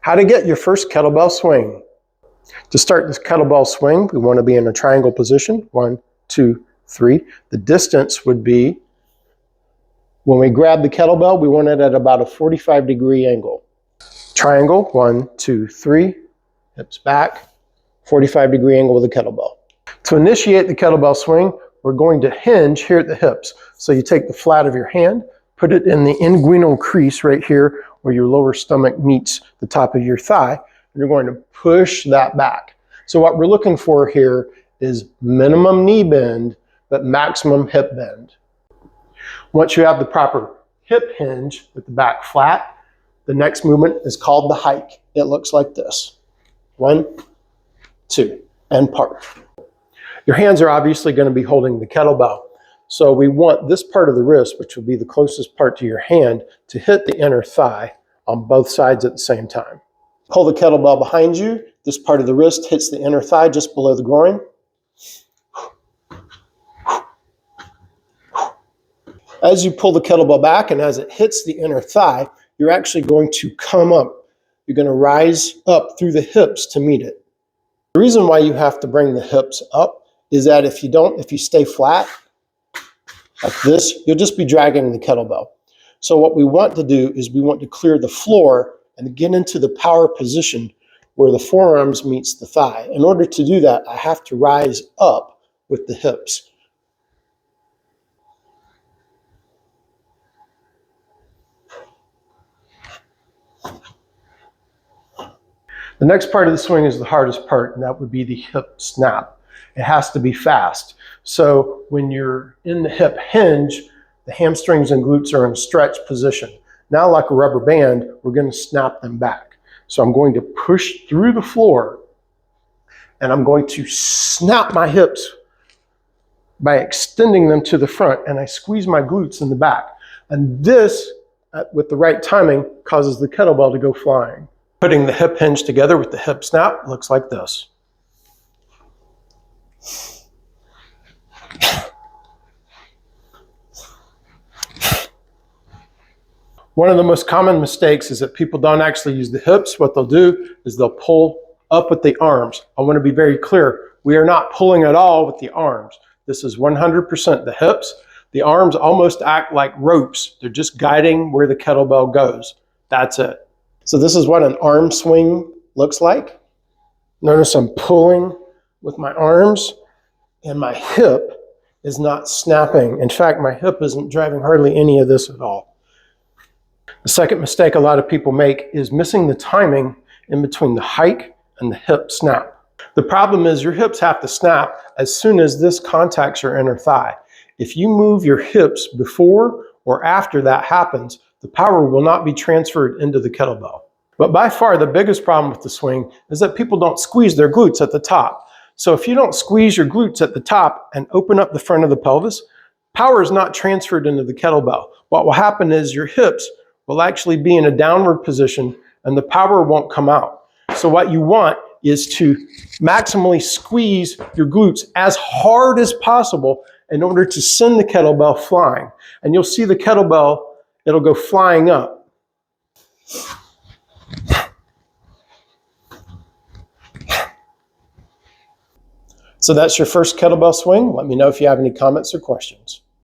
How to get your first kettlebell swing. To start this kettlebell swing, we want to be in a triangle position. 1, 2, 3. The distance would be, when we grab the kettlebell, we want it at about a 45-degree angle. Triangle, 1, 2, 3. Hips back, 45-degree angle with the kettlebell. To initiate the kettlebell swing, we're going to hinge here at the hips. So you take the flat of your hand, put it in the inguinal crease right here where your lower stomach meets the top of your thigh, and you're going to push that back. So what we're looking for here is minimum knee bend, but maximum hip bend. Once you have the proper hip hinge with the back flat, the next movement is called the hike. It looks like this. 1, 2, and part. Your hands are obviously going to be holding the kettlebell. So we want this part of the wrist, which will be the closest part to your hand, to hit the inner thigh on both sides at the same time. Pull the kettlebell behind you. This part of the wrist hits the inner thigh just below the groin. As you pull the kettlebell back and as it hits the inner thigh, you're actually going to come up. You're going to rise up through the hips to meet it. The reason why you have to bring the hips up is that if you stay flat like this, you'll just be dragging the kettlebell. So what we want to do is we want to clear the floor and get into the power position where the forearms meets the thigh. In order to do that, I have to rise up with the hips. The next part of the swing is the hardest part, and that would be the hip snap. It has to be fast. So when you're in the hip hinge, the hamstrings and glutes are in a stretch position. Now, like a rubber band, we're going to snap them back. So I'm going to push through the floor, and I'm going to snap my hips by extending them to the front, and I squeeze my glutes in the back. And this, with the right timing, causes the kettlebell to go flying. Putting the hip hinge together with the hip snap looks like this. One of the most common mistakes is that people don't actually use the hips. What they'll do is they'll pull up with the arms. I want to be very clear. We are not pulling at all with the arms. This is 100% the hips. The arms almost act like ropes. They're just guiding where the kettlebell goes. That's it. So this is what an arm swing looks like. Notice I'm pulling with my arms and my hip is not snapping. In fact, my hip isn't driving hardly any of this at all. The second mistake a lot of people make is missing the timing in between the hike and the hip snap. The problem is your hips have to snap as soon as this contacts your inner thigh. If you move your hips before or after that happens, the power will not be transferred into the kettlebell. But by far the biggest problem with the swing is that people don't squeeze their glutes at the top. So if you don't squeeze your glutes at the top and open up the front of the pelvis, power is not transferred into the kettlebell. What will happen is your hips will actually be in a downward position and the power won't come out. So what you want is to maximally squeeze your glutes as hard as possible in order to send the kettlebell flying. And you'll see the kettlebell, it'll go flying up. So that's your first kettlebell swing. Let me know if you have any comments or questions.